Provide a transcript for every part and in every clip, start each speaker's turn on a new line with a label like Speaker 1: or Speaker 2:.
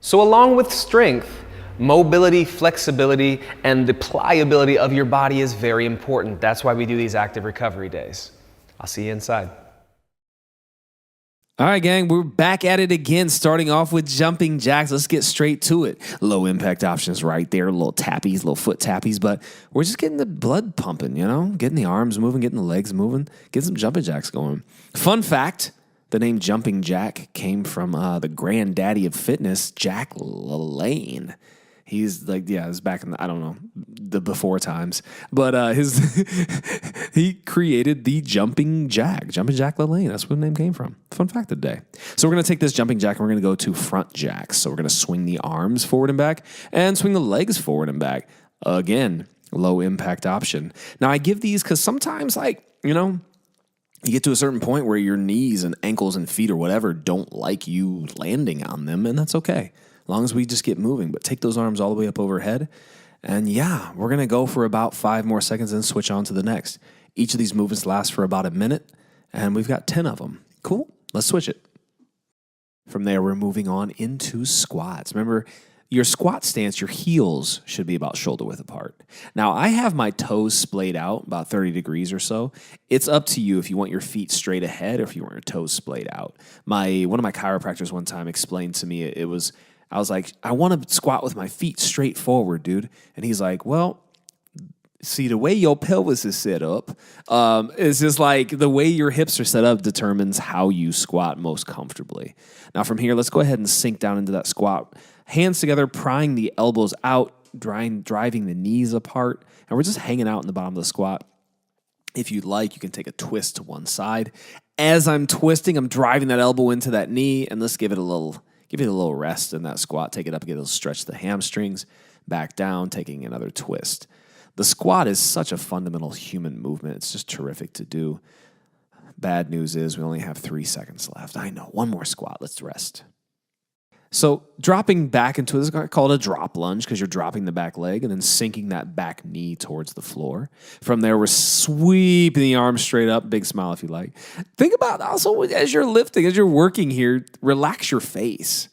Speaker 1: So along with strength, mobility, flexibility, and the pliability of your body is very important. That's why we do these active recovery days. I'll see you inside.
Speaker 2: All right, gang, we're back at it again, starting off with jumping jacks. Let's get straight to it. Low impact options right there, little tappies, little foot tappies, but we're just getting the blood pumping, getting the arms moving, getting the legs moving, getting some jumping jacks going. Fun fact, the name jumping jack came from the granddaddy of fitness, Jack LaLanne. He's like, it was back in the before times, but he created the jumping jack LaLanne. That's where the name came from. Fun fact of the day. So we're going to take this jumping jack and we're going to go to front jacks. So we're going to swing the arms forward and back and swing the legs forward and back. Again, low impact option. Now I give these because sometimes you get to a certain point where your knees and ankles and feet or whatever don't like you landing on them, and that's okay. As long as we just get moving, but take those arms all the way up overhead. And we're going to go for about 5 more seconds and switch on to the next. Each of these movements lasts for about a minute, and we've got 10 of them. Cool. Let's switch it. From there, we're moving on into squats. Remember, your squat stance, your heels should be about shoulder width apart. Now, I have my toes splayed out about 30 degrees or so. It's up to you if you want your feet straight ahead or if you want your toes splayed out. One of my chiropractors one time explained to me I was like, I want to squat with my feet straight forward, dude. And he's like, well, see, the way your pelvis is set up, is just like the way your hips are set up determines how you squat most comfortably. Now from here, let's go ahead and sink down into that squat. Hands together, prying the elbows out, driving the knees apart. And we're just hanging out in the bottom of the squat. If you'd like, you can take a twist to one side. As I'm twisting, I'm driving that elbow into that knee, and let's give it a little rest in that squat. Take it up, get a little stretch the hamstrings, back down, taking another twist. The squat is such a fundamental human movement. It's just terrific to do. Bad news is we only have 3 seconds left. I know, one more squat. Let's rest. So dropping back into this is called a drop lunge because you're dropping the back leg and then sinking that back knee towards the floor. From there, we're sweeping the arms straight up. Big smile if you like. Think about also as you're lifting, as you're working here, relax your face.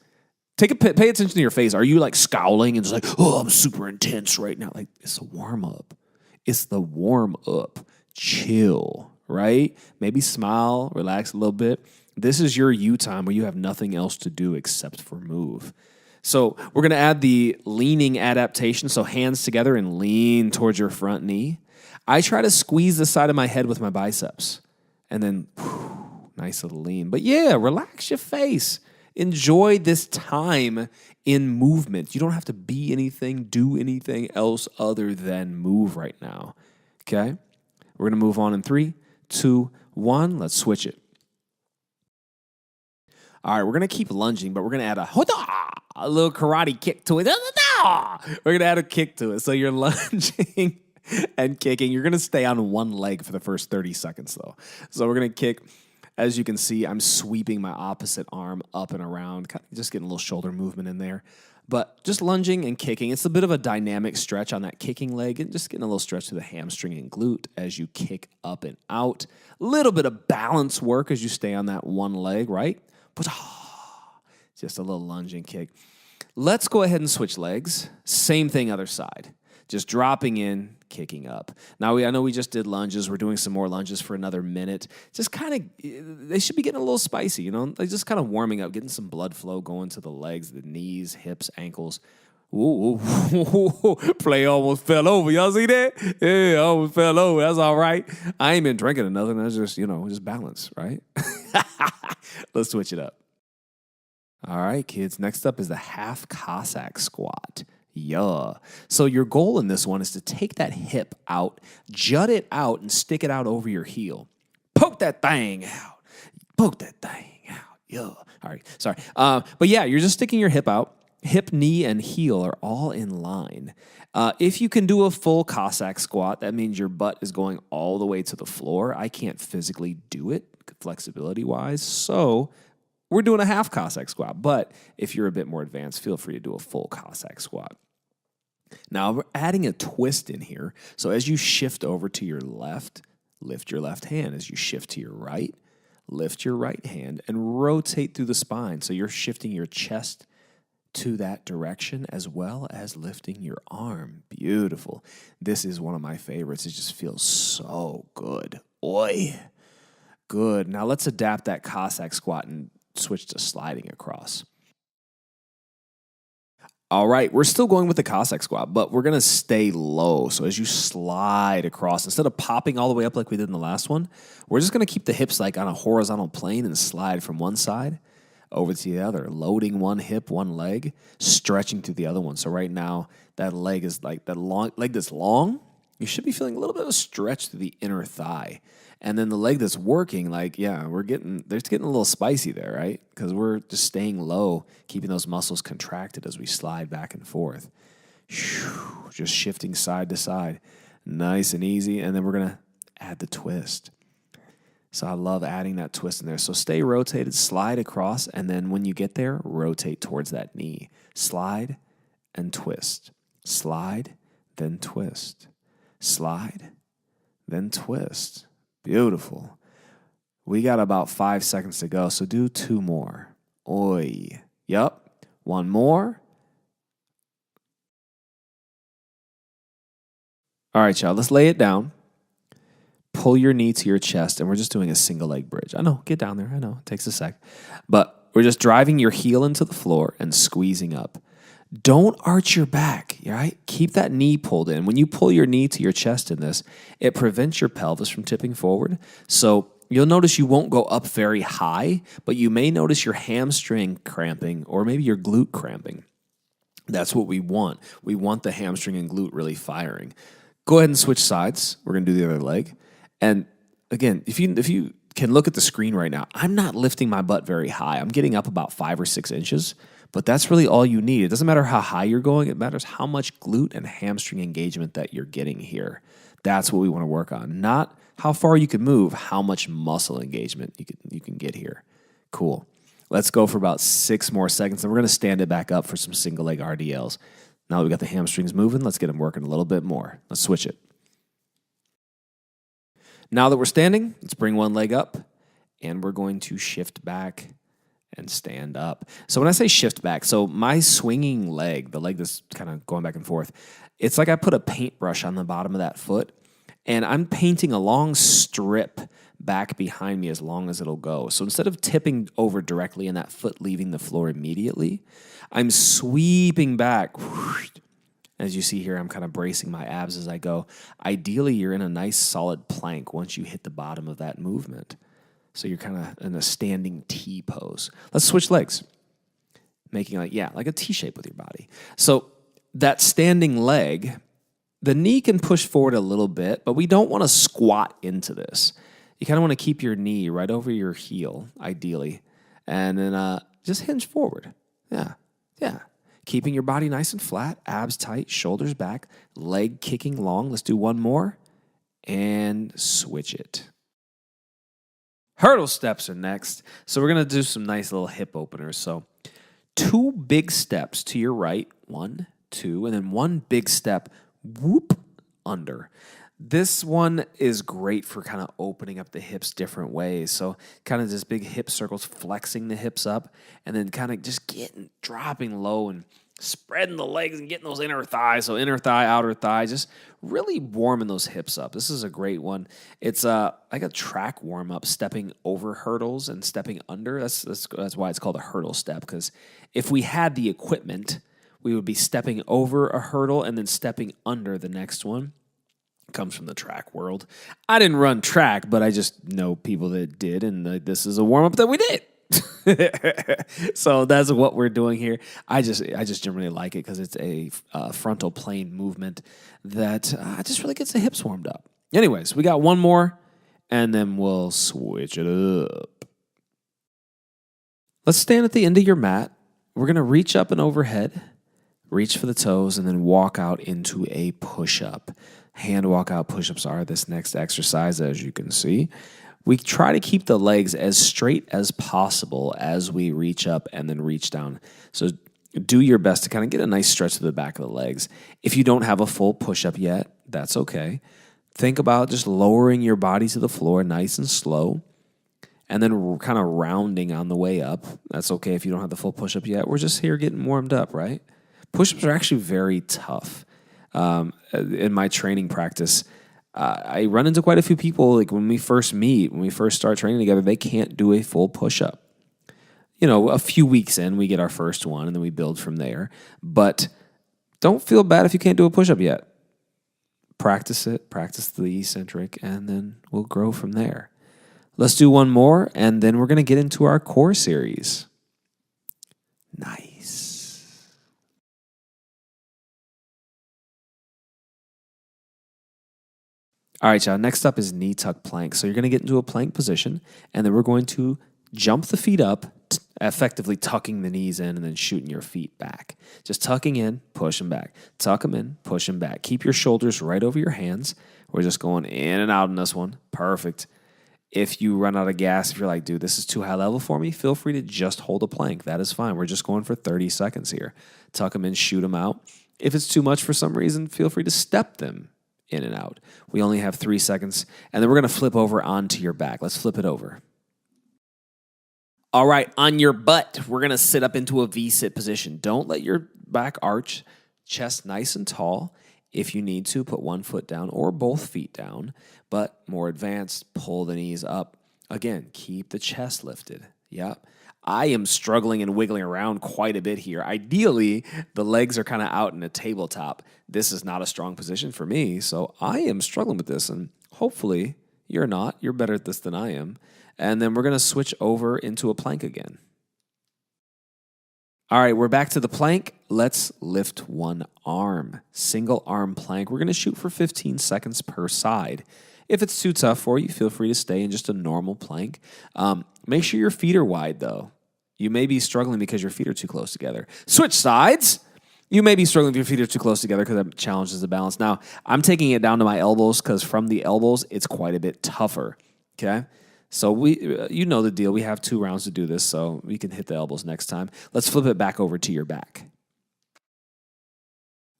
Speaker 2: Pay attention to your face. Are you like scowling and just like, oh, I'm super intense right now? Like, it's a warm up. It's the warm up. Chill, right? Maybe smile, relax a little bit. This is your you time where you have nothing else to do except for move. So we're going to add the leaning adaptation. So hands together and lean towards your front knee. I try to squeeze the side of my head with my biceps and then nice little lean. But relax your face. Enjoy this time in movement. You don't have to be anything, do anything else other than move right now. Okay? We're going to move on in 3, 2, 1. Let's switch it. All right, we're going to keep lunging, but we're going to add a little karate kick to it. We're going to add a kick to it. So you're lunging and kicking. You're going to stay on one leg for the first 30 seconds, though. So we're going to kick. As you can see, I'm sweeping my opposite arm up and around, kind of just getting a little shoulder movement in there. But just lunging and kicking. It's a bit of a dynamic stretch on that kicking leg and just getting a little stretch to the hamstring and glute as you kick up and out. A little bit of balance work as you stay on that one leg, right? Just a little lunge and kick. Let's go ahead and switch legs. Same thing, other side. Just dropping in, kicking up. Now, I know we just did lunges. We're doing some more lunges for another minute. Just kind of, they should be getting a little spicy, They're just kind of warming up, getting some blood flow going to the legs, the knees, hips, ankles. Ooh, play almost fell over. Y'all see that? Yeah, almost fell over. That's all right. I ain't been drinking or nothing. That's just, just balance, right? Let's switch it up. All right, kids. Next up is the half Cossack squat. Yeah. So your goal in this one is to take that hip out, jut it out, and stick it out over your heel. Poke that thing out. Poke that thing out. Yeah. All right. Sorry. But you're just sticking your hip out. Hip, knee, and heel are all in line. If you can do a full Cossack squat, that means your butt is going all the way to the floor. I can't physically do it flexibility-wise, so we're doing a half Cossack squat. But if you're a bit more advanced, feel free to do a full Cossack squat. Now, we're adding a twist in here. So as you shift over to your left, lift your left hand. As you shift to your right, lift your right hand and rotate through the spine. So you're shifting your chest to that direction as well as lifting your arm. Beautiful. This is one of my favorites. It just feels so good. Oi. Good. Now let's adapt that Cossack squat and switch to sliding across. All right, we're still going with the Cossack squat, but we're going to stay low. So as you slide across, instead of popping all the way up like we did in the last one, we're just going to keep the hips like on a horizontal plane and slide from one side over to the other, loading one hip, one leg, stretching to the other one. So right now, that leg is like that long leg that's long. You should be feeling a little bit of a stretch to the inner thigh. And then the leg that's working, like, yeah, they're getting a little spicy there, right? Because we're just staying low, keeping those muscles contracted as we slide back and forth. Just shifting side to side. Nice and easy. And then we're going to add the twist. So I love adding that twist in there. So stay rotated, slide across, and then when you get there, rotate towards that knee. Slide and twist. Slide, then twist. Slide, then twist. Beautiful. We got about 5 seconds to go, so do 2 more. Oi. Yup. 1 more. All right, y'all, let's lay it down. Pull your knee to your chest, and we're just doing a single leg bridge. I know, get down there. I know, it takes a sec. But we're just driving your heel into the floor and squeezing up. Don't arch your back, right? Keep that knee pulled in. When you pull your knee to your chest in this, it prevents your pelvis from tipping forward. So you'll notice you won't go up very high, but you may notice your hamstring cramping or maybe your glute cramping. That's what we want. We want the hamstring and glute really firing. Go ahead and switch sides. We're going to do the other leg. And again, if you can look at the screen right now, I'm not lifting my butt very high. I'm getting up about 5 or 6 inches. But that's really all you need. It doesn't matter how high you're going. It matters how much glute and hamstring engagement that you're getting here. That's what we want to work on. Not how far you can move, how much muscle engagement you can get here. Cool. Let's go for about 6 more seconds, and we're going to stand it back up for some single leg RDLs. Now that we got the hamstrings moving, let's get them working a little bit more. Let's switch it. Now that we're standing, let's bring one leg up, and we're going to shift back and stand up. So when I say shift back, so my swinging leg, the leg that's kind of going back and forth, it's like I put a paintbrush on the bottom of that foot, and I'm painting a long strip back behind me as long as it'll go. So instead of tipping over directly and that foot leaving the floor immediately, I'm sweeping back. As you see here, I'm kind of bracing my abs as I go. Ideally, you're in a nice solid plank once you hit the bottom of that movement. So you're kind of in a standing T pose. Let's switch legs, making like a T shape with your body. So that standing leg, the knee can push forward a little bit, but we don't want to squat into this. You kind of want to keep your knee right over your heel, ideally, and then just hinge forward. Yeah. Keeping your body nice and flat, abs tight, shoulders back, leg kicking long. Let's do 1 more, and switch it. Hurdle steps are next. So we're going to do some nice little hip openers. So 2 big steps to your right, 1, 2, and then 1 big step, whoop, under. This one is great for kind of opening up the hips different ways. So kind of just big hip circles, flexing the hips up, and then kind of just dropping low and spreading the legs and getting those inner thighs. So inner thigh, outer thigh, just really warming those hips up. This is a great one. It's like a track warm up, stepping over hurdles and stepping under. That's why it's called a hurdle step, because if we had the equipment, we would be stepping over a hurdle and then stepping under the next one. It comes from the track world. I didn't run track, but I just know people that did, and this is a warm up that we did. So that's what we're doing here. I just generally like it because it's a frontal plane movement that just really gets the hips warmed up. Anyways, we got 1 more, and then we'll switch it up. Let's stand at the end of your mat. We're going to reach up and overhead, reach for the toes, and then walk out into a push-up. Hand walk-out push-ups are this next exercise, as you can see. We try to keep the legs as straight as possible as we reach up and then reach down. So do your best to kind of get a nice stretch to the back of the legs. If you don't have a full push-up yet, that's okay. Think about just lowering your body to the floor nice and slow, and then we're kind of rounding on the way up. That's okay if you don't have the full push-up yet. We're just here getting warmed up, right? Push-ups are actually very tough. In my training practice, I run into quite a few people, like when we first meet, when we first start training together, they can't do a full push-up. A few weeks in, we get our first one, and then we build from there. But don't feel bad if you can't do a push-up yet. Practice it, practice the eccentric, and then we'll grow from there. Let's do one more, and then we're going to get into our core series. Nice. All right, y'all. Next up is knee tuck plank. So you're going to get into a plank position, and then we're going to jump the feet up, effectively tucking the knees in and then shooting your feet back. Just tucking in, push them back. Tuck them in, push them back. Keep your shoulders right over your hands. We're just going in and out in this one. Perfect. If you run out of gas, if you're like, dude, this is too high level for me, feel free to just hold a plank. That is fine. We're just going for 30 seconds here. Tuck them in, shoot them out. If it's too much for some reason, feel free to step them in and out. We only have 3 seconds, and then we're going to flip over onto your back. Let's flip it over. All right, on your butt, we're going to sit up into a V-sit position. Don't let your back arch, chest nice and tall. If you need to, put one foot down or both feet down, but more advanced, pull the knees up. Again, keep the chest lifted. Yep. I am struggling and wiggling around quite a bit here. Ideally, the legs are kind of out in a tabletop. This is not a strong position for me, so I am struggling with this, and hopefully you're not. You're better at this than I am. And then we're going to switch over into a plank again. All right, we're back to the plank. Let's lift one arm. Single arm plank. We're going to shoot for 15 seconds per side. If it's too tough for you, feel free to stay in just a normal plank. Make sure your feet are wide, though. You may be struggling because your feet are too close together. Switch sides. You may be struggling if your feet are too close together because that challenges the balance. Now, I'm taking it down to my elbows because from the elbows, it's quite a bit tougher, okay? So you know the deal. We have 2 rounds to do this, so we can hit the elbows next time. Let's flip it back over to your back.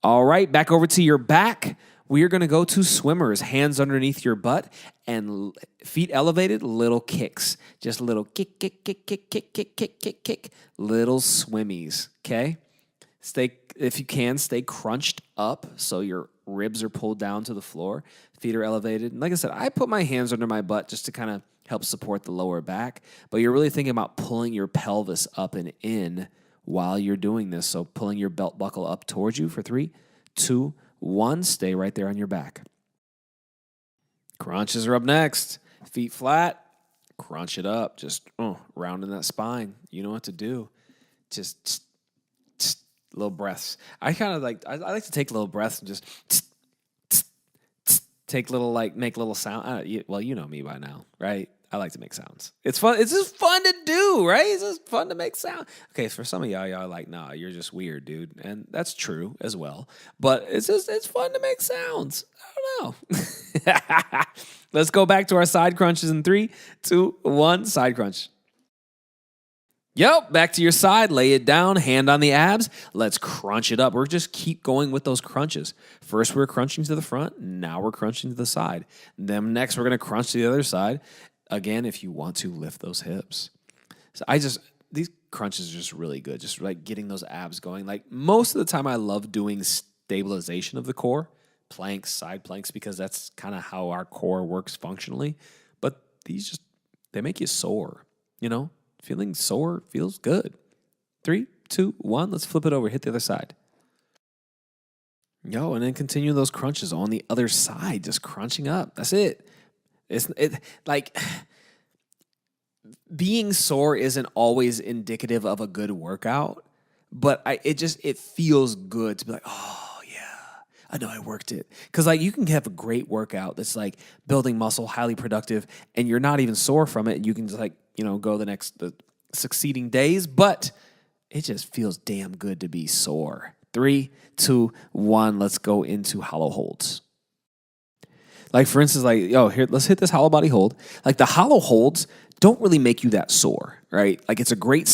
Speaker 2: All right, back over to your back. We are going to go to swimmers, hands underneath your butt and feet elevated, little kicks. Just little kick, kick, kick, kick, kick, kick, kick, kick, kick. Little swimmies, okay? If you can, stay crunched up so your ribs are pulled down to the floor. Feet are elevated. And like I said, I put my hands under my butt just to kind of help support the lower back. But you're really thinking about pulling your pelvis up and in while you're doing this. So pulling your belt buckle up towards you for 3, 2, 1. Stay right there on your back. Crunches are up next. Feet flat. Crunch it up. Just rounding that spine. You know what to do. Just little breaths. I like to take little breaths and just take little, make little sound. Well, you know me by now, right? I like to make sounds. It's fun. It's just fun to do, right? It's just fun to make sound. Okay, for some of y'all are like, nah, you're just weird, dude. And that's true as well. But it's fun to make sounds. I don't know. Let's go back to our side crunches in 3, 2, 1. Side crunch. Yep, back to your side. Lay it down, hand on the abs. Let's crunch it up. We're just keep going with those crunches. First, we're crunching to the front. Now we're crunching to the side. Then next, we're going to crunch to the other side. Again, if you want to lift those hips. So these crunches are just really good. Just like getting those abs going. Like most of the time, I love doing stabilization of the core, planks, side planks, because that's kind of how our core works functionally. But they make you sore, Feeling sore feels good. 3, 2, 1. Let's flip it over. Hit the other side. And then continue those crunches on the other side. Just crunching up. That's it. Being sore isn't always indicative of a good workout, but it feels good to be like, oh yeah, I know I worked it. Because you can have a great workout that's building muscle, highly productive, and you're not even sore from it. And you can just go the succeeding days, but it just feels damn good to be sore. 3, 2, 1. Let's go into hollow holds. For instance, here, let's hit this hollow body hold. The hollow holds don't really make you that sore, right? It's a great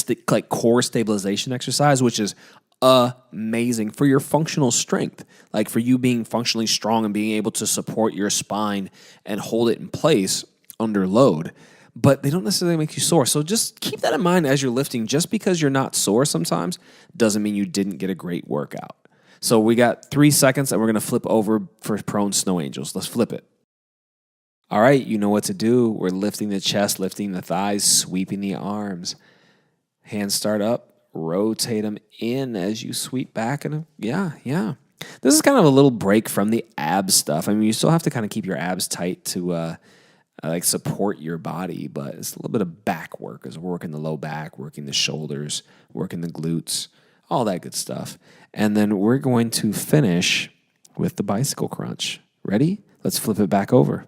Speaker 2: core stabilization exercise, which is amazing for your functional strength. For you being functionally strong and being able to support your spine and hold it in place under load. but they don't necessarily make you sore. So just keep that in mind as you're lifting. Just because you're not sore sometimes doesn't mean you didn't get a great workout. So we got 3 seconds and we're going to flip over for prone snow angels. Let's flip it. All right, you know what to do. We're lifting the chest, lifting the thighs, sweeping the arms. Hands start up, rotate them in as you sweep back. And yeah. This is kind of a little break from the ab stuff. I mean, you still have to kind of keep your abs tight to like support your body, but it's a little bit of back work as we're working the low back, working the shoulders, working the glutes, all that good stuff. And then we're going to finish with the bicycle crunch. Ready? Let's flip it back over.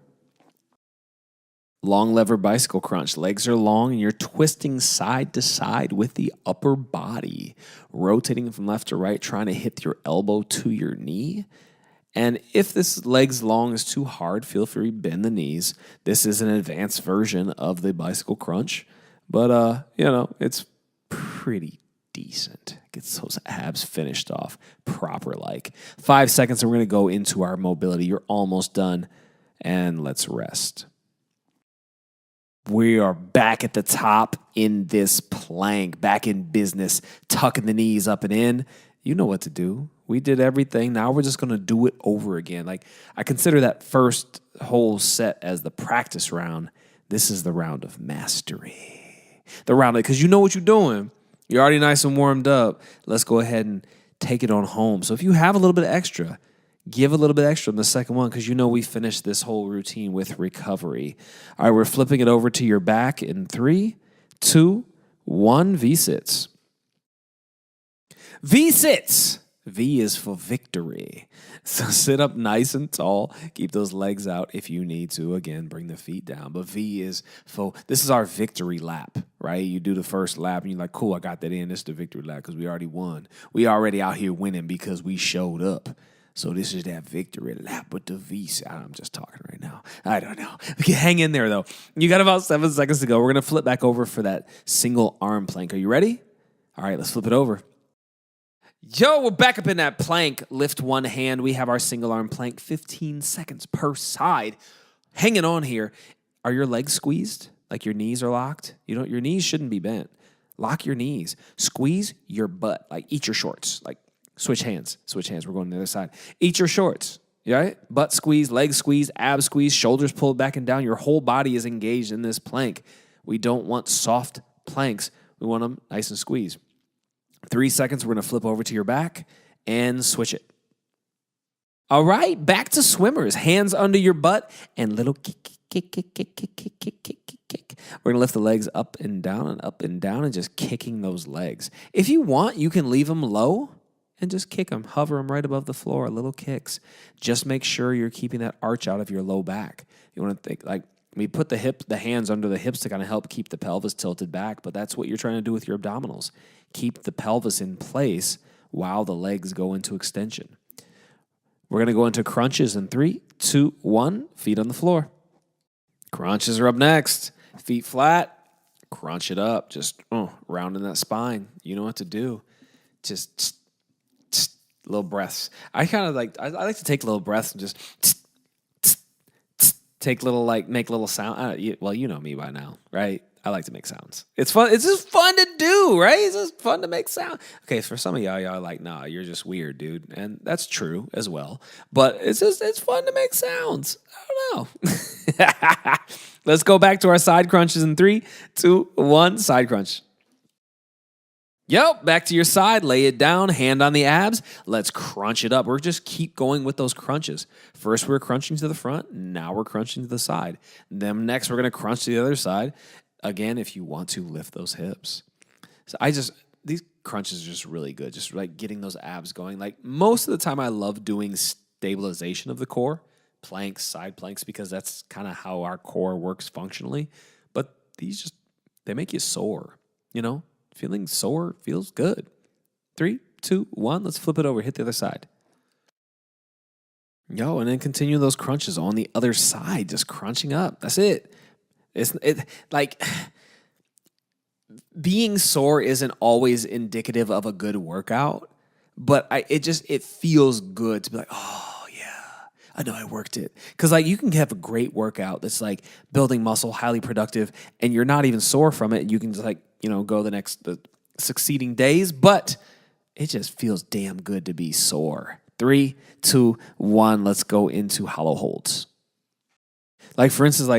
Speaker 2: Long lever bicycle crunch. Legs are long and you're twisting side to side with the upper body, rotating from left to right, trying to hit your elbow to your knee. And if this legs long is too hard, feel free to bend the knees. This is an advanced version of the bicycle crunch, but it's pretty decent. Gets those abs finished off proper like. 5 seconds and we're going to go into our mobility. You're almost done. And let's rest. We are back at the top in this plank, back in business, tucking the knees up and in. You know what to do. We did everything. Now we're just going to do it over again. Like, I consider that first whole set as the practice round. This is the round of mastery. The round, because you know what you're doing. You're already nice and warmed up. Let's go ahead and take it on home. So if you have a little bit extra, give a little bit extra in the second one because you know we finished this whole routine with recovery. All right, we're flipping it over to your back in 3, 2, 1, V-sits. V-sits. V is for victory. So sit up nice and tall. Keep those legs out if you need to. Again, bring the feet down. But V is for, this is our victory lap, right? You do the first lap and you're like, cool, I got that in. This is the victory lap because we already won. We already out here winning because we showed up. So this is that victory lap with the V. I'm just talking right now. I don't know. Okay, hang in there, though. You got about 7 seconds to go. We're going to flip back over for that single arm plank. Are you ready? All right, let's flip it over. Yo, we're back up in that plank. Lift one hand. We have our single arm plank, 15 seconds per side. Hanging on here. Are your legs squeezed? Like your knees are locked? Your knees shouldn't be bent. Lock your knees. Squeeze your butt. Like eat your shorts. Like switch hands. We're going to the other side. Eat your shorts. Right? Butt squeeze, leg squeeze, ab squeeze, shoulders pulled back and down. Your whole body is engaged in this plank. We don't want soft planks. We want them nice and squeezed. 3 seconds, we're going to flip over to your back and switch it. All right, back to swimmers. Hands under your butt and little kick. We're going to lift the legs up and down and just kicking those legs. If you want, you can leave them low and just kick them. Hover them right above the floor, little kicks. Just make sure you're keeping that arch out of your low back. You want to think like, we put the hands under the hips to kind of help keep the pelvis tilted back, but that's what you're trying to do with your abdominals. Keep the pelvis in place while the legs go into extension. We're going to go into crunches in 3, 2, 1, feet on the floor. Crunches are up next. Feet flat, crunch it up. Just rounding that spine. You know what to do. Just little breaths. I like to take little breaths and just take little, make little sound. Well, you know me by now, right? I like to make sounds. It's fun. It's just fun to do, right? It's just fun to make sound. Okay, for some of y'all are like, nah, you're just weird, dude. And that's true as well. But it's fun to make sounds. I don't know. Let's go back to our side crunches in 3, 2, 1, side crunch. Yep, back to your side, lay it down, hand on the abs. Let's crunch it up. We're just keep going with those crunches. First, we're crunching to the front. Now we're crunching to the side. Then next, we're going to crunch to the other side. Again, if you want to lift those hips. So these crunches are just really good. Just like getting those abs going. Like most of the time, I love doing stabilization of the core, planks, side planks, because that's kind of how our core works functionally. But these they make you sore, Feeling sore feels good. 3, 2, 1. Let's flip it over. Hit the other side. And then continue those crunches on the other side. Just crunching up. That's it. Like being sore isn't always indicative of a good workout, but it feels good to be like, oh yeah, I know I worked it. Because like you can have a great workout that's like building muscle, highly productive, and you're not even sore from it. And you can just like, go the succeeding days, but it just feels damn good to be sore. 3, 2, 1, let's go into hollow holds. Like for instance,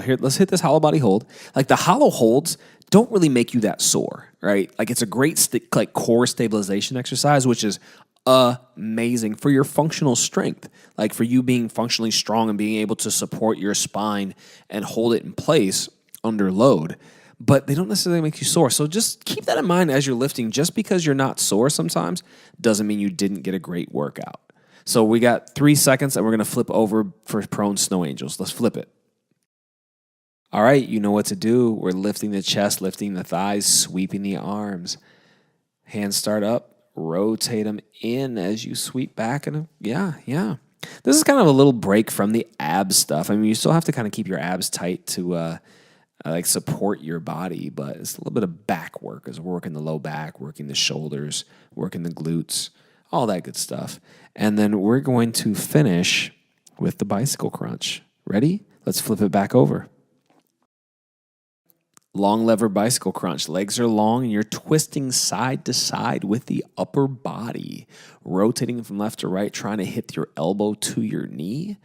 Speaker 2: here, let's hit this hollow body hold. Like the hollow holds don't really make you that sore, right? Like it's a great core stabilization exercise, which is amazing for your functional strength. Like for you being functionally strong and being able to support your spine and hold it in place under load. But they don't necessarily make you sore. So just keep that in mind as you're lifting. Just because you're not sore sometimes doesn't mean you didn't get a great workout. So we got 3 seconds and we're going to flip over for prone snow angels. Let's flip it. All right, you know what to do. We're lifting the chest, lifting the thighs, sweeping the arms. Hands start up. Rotate them in as you sweep back. And yeah. This is kind of a little break from the abs stuff. I mean, you still have to kind of keep your abs tight to support your body, but it's a little bit of back work as we're working the low back, working the shoulders, working the glutes, all that good stuff. And then we're going to finish with the bicycle crunch. Ready? Let's flip it back over. Long lever bicycle crunch. Legs are long and you're twisting side to side with the upper body, rotating from left to right, trying to hit your elbow to your knee.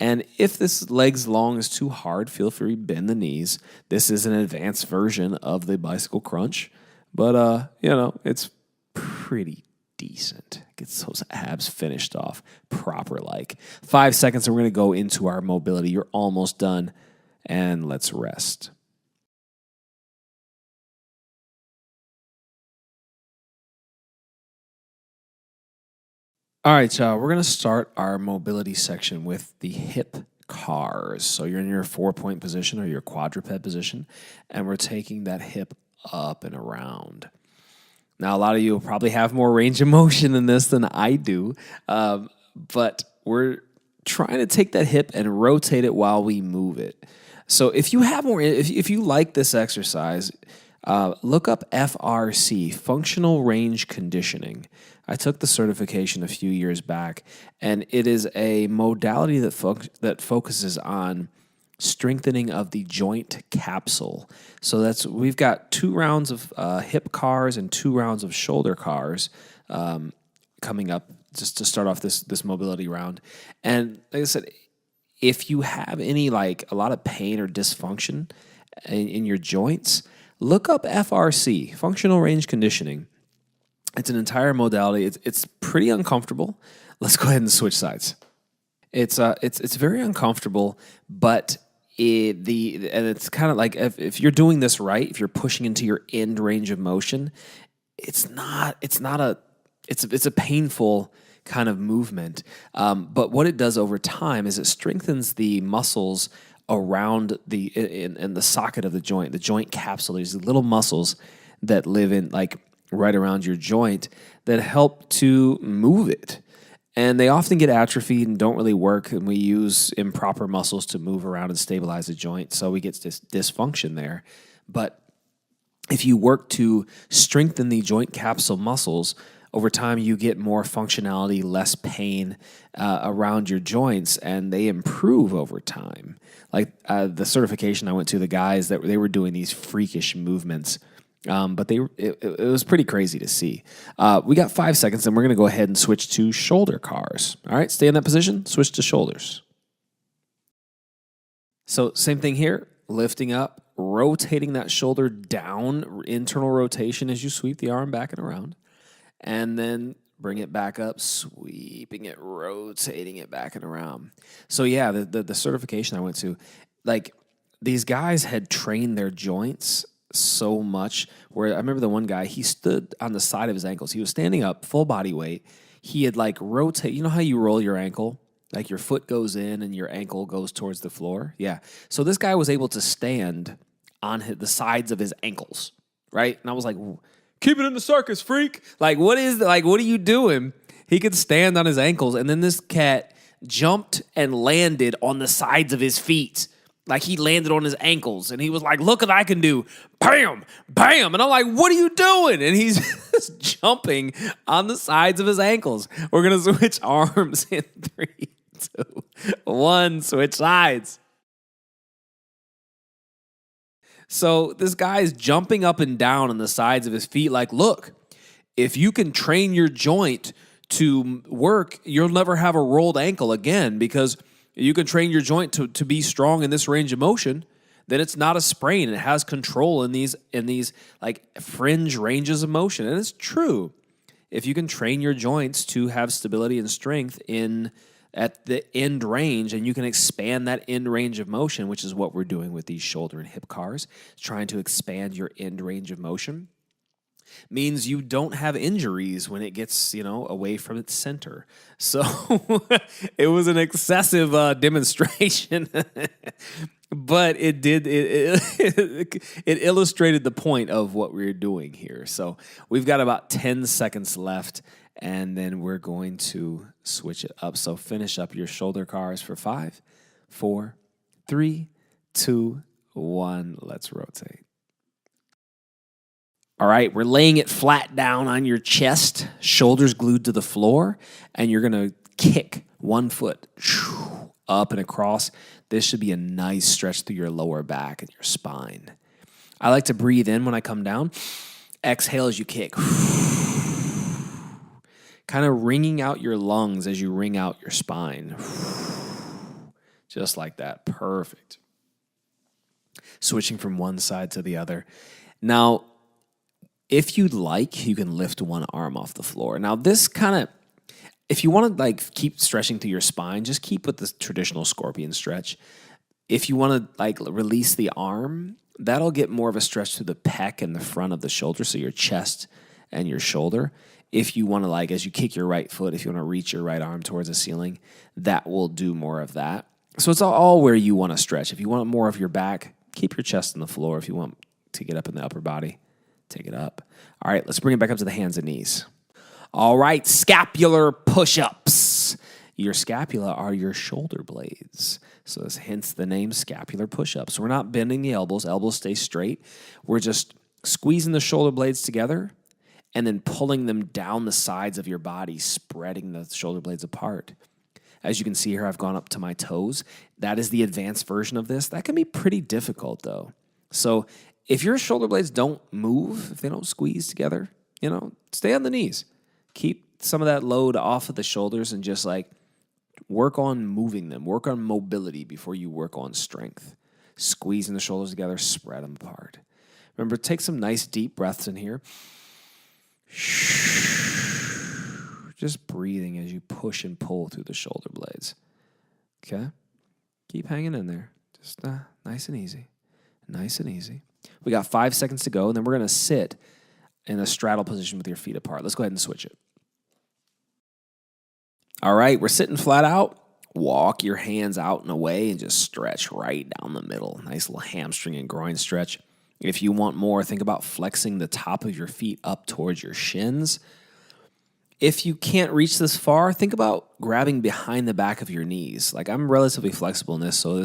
Speaker 2: And if this legs long is too hard, feel free to bend the knees. This is an advanced version of the bicycle crunch, but it's pretty decent. Gets those abs finished off proper like. 5 seconds and we're going to go into our mobility. You're almost done and let's rest. All right, y'all, we're going to start our mobility section with the hip cars. So you're in your 4-point position or your quadruped position, and we're taking that hip up and around. Now, a lot of you will probably have more range of motion in this than I do, but we're trying to take that hip and rotate it while we move it. So if you have more, if you like this exercise, look up FRC, Functional Range Conditioning. I took the certification a few years back, and it is a modality that focuses on strengthening of the joint capsule. So we've got 2 rounds of hip cars and 2 rounds of shoulder cars coming up just to start off this mobility round. And like I said, if you have any a lot of pain or dysfunction in your joints, look up FRC, Functional Range Conditioning. It's an entire modality. It's pretty uncomfortable. Let's go ahead and switch sides. It's very uncomfortable, but it's kind of like if you're doing this right, if you're pushing into your end range of motion, it's a painful kind of movement. But what it does over time is it strengthens the muscles around in the socket of the joint capsule. There's little muscles that live in right around your joint that help to move it. And they often get atrophied and don't really work, and we use improper muscles to move around and stabilize the joint, so we get this dysfunction there. But if you work to strengthen the joint capsule muscles, over time you get more functionality, less pain around your joints, and they improve over time. Like the certification I went to, the guys they were doing these freakish movements. But it was pretty crazy to see. We got 5 seconds, and we're going to go ahead and switch to shoulder cars. All right, stay in that position, switch to shoulders. So same thing here, lifting up, rotating that shoulder down, internal rotation as you sweep the arm back and around, and then bring it back up, sweeping it, rotating it back and around. So yeah, the certification I went to, these guys had trained their joints so much where I remember the one guy, he stood on the side of his ankles. He was standing up, full body weight. He had rotate. You know how you roll your ankle? Like your foot goes in and your ankle goes towards the floor? Yeah. So this guy was able to stand on the sides of his ankles, right? And I was like, keep it in the circus, freak. What are you doing? He could stand on his ankles, and then this cat jumped and landed on the sides of his feet. He landed on his ankles, and he was like, look what I can do. Bam, bam. And I'm like, what are you doing? And he's just jumping on the sides of his ankles. We're going to switch arms in 3, 2, 1, switch sides. So this guy is jumping up and down on the sides of his feet like, look, if you can train your joint to work, you'll never have a rolled ankle again because you can train your joint to be strong in this range of motion. Then it's not a sprain. It has control in these like fringe ranges of motion. And it's true. If you can train your joints to have stability and strength at the end range, and you can expand that end range of motion, which is what we're doing with these shoulder and hip cars, trying to expand your end range of motion, means you don't have injuries when it gets, away from its center. So it was an excessive demonstration, but it illustrated the point of what we're doing here. So we've got about 10 seconds left, and then we're going to switch it up. So finish up your shoulder cars for 5, 4, 3, 2, 1. Let's rotate. All right, we're laying it flat down on your chest, shoulders glued to the floor, and you're going to kick one foot up and across. This should be a nice stretch through your lower back and your spine. I like to breathe in when I come down. Exhale as you kick. Kind of wringing out your lungs as you wring out your spine. Just like that. Perfect. Switching from one side to the other. Now, if you'd like, you can lift one arm off the floor. Now, this kind of, if you want to keep stretching through your spine, just keep with the traditional scorpion stretch. If you want to release the arm, that'll get more of a stretch through the pec and the front of the shoulder, so your chest and your shoulder. If you want to, as you kick your right foot, if you want to reach your right arm towards the ceiling, that will do more of that. So it's all where you want to stretch. If you want more of your back, keep your chest on the floor. If you want to get up in the upper body, take it up. All right, let's bring it back up to the hands and knees. All right, scapular push-ups. Your scapula are your shoulder blades. So this hence the name scapular push-ups. We're not bending the elbows. Elbows stay straight. We're just squeezing the shoulder blades together and then pulling them down the sides of your body, spreading the shoulder blades apart. As you can see here, I've gone up to my toes. That is the advanced version of this. That can be pretty difficult, though. So if your shoulder blades don't move, if they don't squeeze together, stay on the knees. Keep some of that load off of the shoulders and just work on moving them. Work on mobility before you work on strength. Squeezing the shoulders together, spread them apart. Remember, take some nice deep breaths in here. Just breathing as you push and pull through the shoulder blades. Okay? Keep hanging in there. Just nice and easy. Nice and easy. We got 5 seconds to go, and then we're going to sit in a straddle position with your feet apart. Let's go ahead and switch it. All right, we're sitting flat out. Walk your hands out and away and just stretch right down the middle. Nice little hamstring and groin stretch. If you want more, think about flexing the top of your feet up towards your shins. If you can't reach this far, think about grabbing behind the back of your knees. I'm relatively flexible in this, so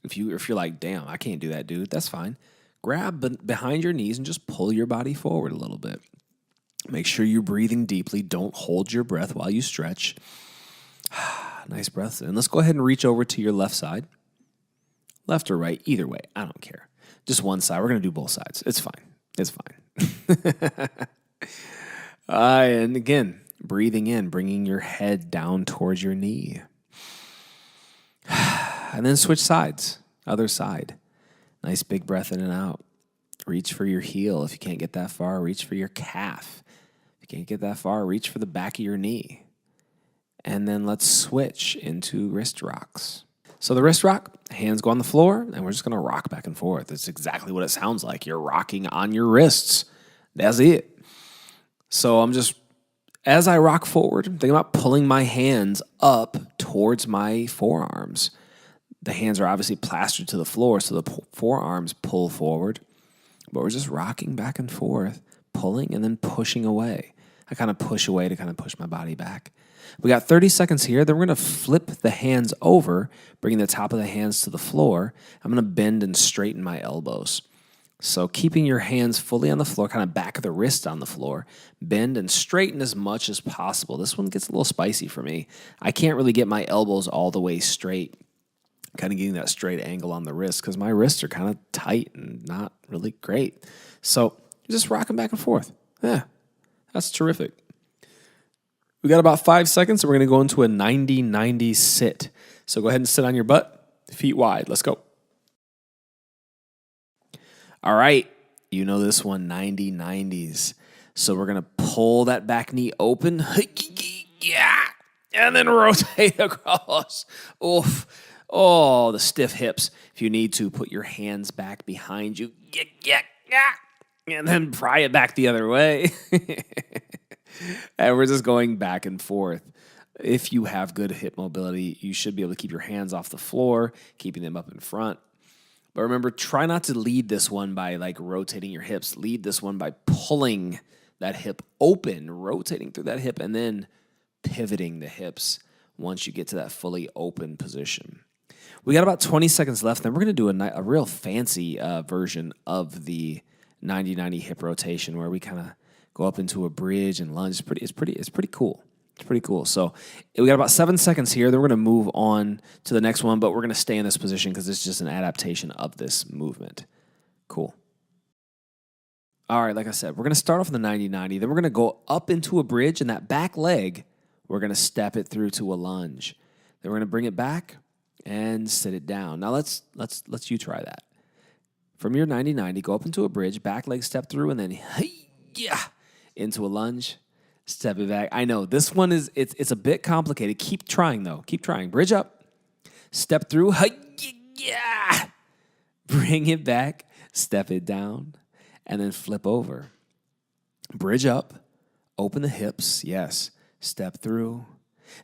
Speaker 2: if you're like, damn, I can't do that, dude, that's fine. Grab behind your knees and just pull your body forward a little bit. Make sure you're breathing deeply. Don't hold your breath while you stretch. Nice breaths in. Let's go ahead and reach over to your left side. Left or right, either way, I don't care. Just one side. We're going to do both sides. It's fine. It's fine. And again, breathing in, bringing your head down towards your knee. And then switch sides. Other side. Nice big breath in and out. Reach for your heel. If you can't get that far, reach for your calf. If you can't get that far, reach for the back of your knee. And then let's switch into wrist rocks. So the wrist rock, hands go on the floor, and we're just going to rock back and forth. It's exactly what it sounds like. You're rocking on your wrists. That's it. So as I rock forward, I'm thinking about pulling my hands up towards my forearms. The hands are obviously plastered to the floor, so the forearms pull forward. But we're just rocking back and forth, pulling and then pushing away. I kind of push away to kind of push my body back. We got 30 seconds here. Then we're going to flip the hands over, bringing the top of the hands to the floor. I'm going to bend and straighten my elbows. So keeping your hands fully on the floor, kind of back of the wrist on the floor, bend and straighten as much as possible. This one gets a little spicy for me. I can't really get my elbows all the way straight, kind of getting that straight angle on the wrist because my wrists are kind of tight and not really great. So just rocking back and forth. Yeah, that's terrific. We got about 5 seconds, and we're going to go into a 90-90 sit. So go ahead and sit on your butt, feet wide. Let's go. All right, you know this one, 90-90s. So we're going to pull that back knee open. Yeah, and then rotate across. Oof. Oh, the stiff hips. If you need to, put your hands back behind you. Yeah. And then pry it back the other way. And we're just going back and forth. If you have good hip mobility, you should be able to keep your hands off the floor, keeping them up in front. But remember, try not to lead this one by like rotating your hips. Lead this one by pulling that hip open, rotating through that hip, and then pivoting the hips once you get to that fully open position. We got about 20 seconds left, then we're going to do a real fancy version of the 90-90 hip rotation where we kind of go up into a bridge and lunge. It's pretty cool. It's pretty cool. So we got about 7 seconds here. Then we're going to move on to the next one, but we're going to stay in this position because it's just an adaptation of this movement. Cool. All right, like I said, we're going to start off in the 90-90. Then we're going to go up into a bridge, and that back leg, we're going to step it through to a lunge. Then we're going to bring it back and sit it down. Now let's you try that. From your 90-90, go up into a bridge, back leg step through, and then into a lunge, step it back. I know this one it's a bit complicated. Keep trying though. Keep trying. Bridge up, step through, bring it back, step it down, and then flip over. Bridge up, open the hips, yes, step through.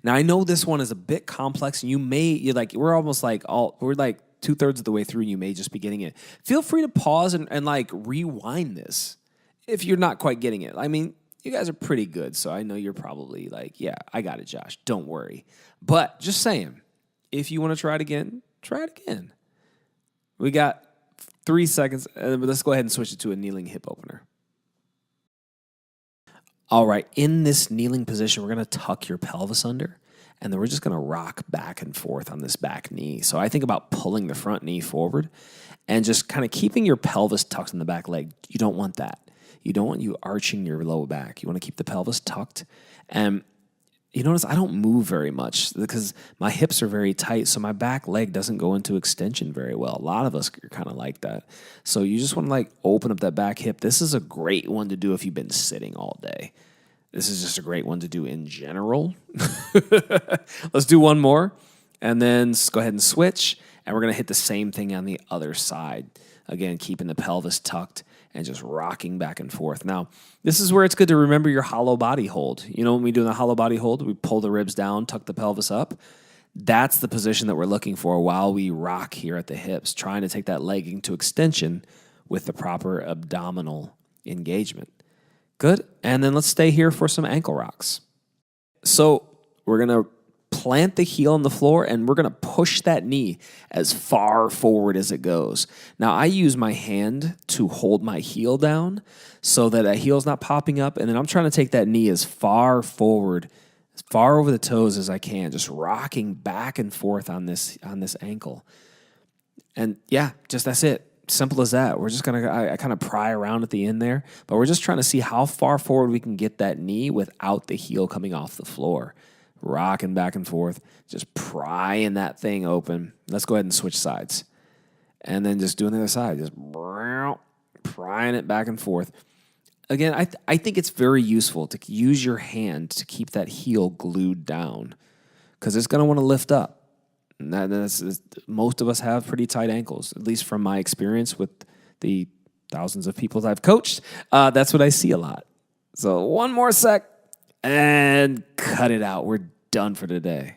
Speaker 2: Now I know this one is a bit complex, and we're almost like we're like 2/3 of the way through, and you may just be getting it. Feel free to pause and like rewind this if you're not quite getting it. I mean, you guys are pretty good, so I know you're probably like, yeah, I got it, Josh. Don't worry. But just saying, if you want to try it again, try it again. We got 3 seconds. Let's go ahead and switch it to a kneeling hip opener. All right, in this kneeling position, we're going to tuck your pelvis under, and then we're just going to rock back and forth on this back knee. So I think about pulling the front knee forward and just kind of keeping your pelvis tucked in the back leg. You don't want that. You don't want you arching your low back. You want to keep the pelvis tucked. And you notice I don't move very much because my hips are very tight, so my back leg doesn't go into extension very well. A lot of us are kind of like that. So you just want to like open up that back hip. This is a great one to do if you've been sitting all day. This is just a great one to do in general. Let's do one more, and then go ahead and switch, and we're going to hit the same thing on the other side. Again, keeping the pelvis tucked and just rocking back and forth. Now, this is where it's good to remember your hollow body hold. You know, when we do the hollow body hold, we pull the ribs down, tuck the pelvis up. That's the position that we're looking for while we rock here at the hips, trying to take that leg into extension with the proper abdominal engagement. Good. And then let's stay here for some ankle rocks. So we're going to plant the heel on the floor, and we're going to push that knee as far forward as it goes. Now, I use my hand to hold my heel down so that that heel's not popping up, and then I'm trying to take that knee as far forward, as far over the toes as I can, just rocking back and forth on this ankle. And yeah, just that's it. Simple as that. We're just going to, I kind of pry around at the end there, but we're just trying to see how far forward we can get that knee without the heel coming off the floor. Rocking back and forth, just prying that thing open. Let's go ahead and switch sides. And then just doing the other side, just prying it back and forth. Again, I think it's very useful to use your hand to keep that heel glued down because it's going to want to lift up. And that's most of us have pretty tight ankles, at least from my experience with the thousands of people that I've coached. That's what I see a lot. So one more sec and cut it out. We're done for today.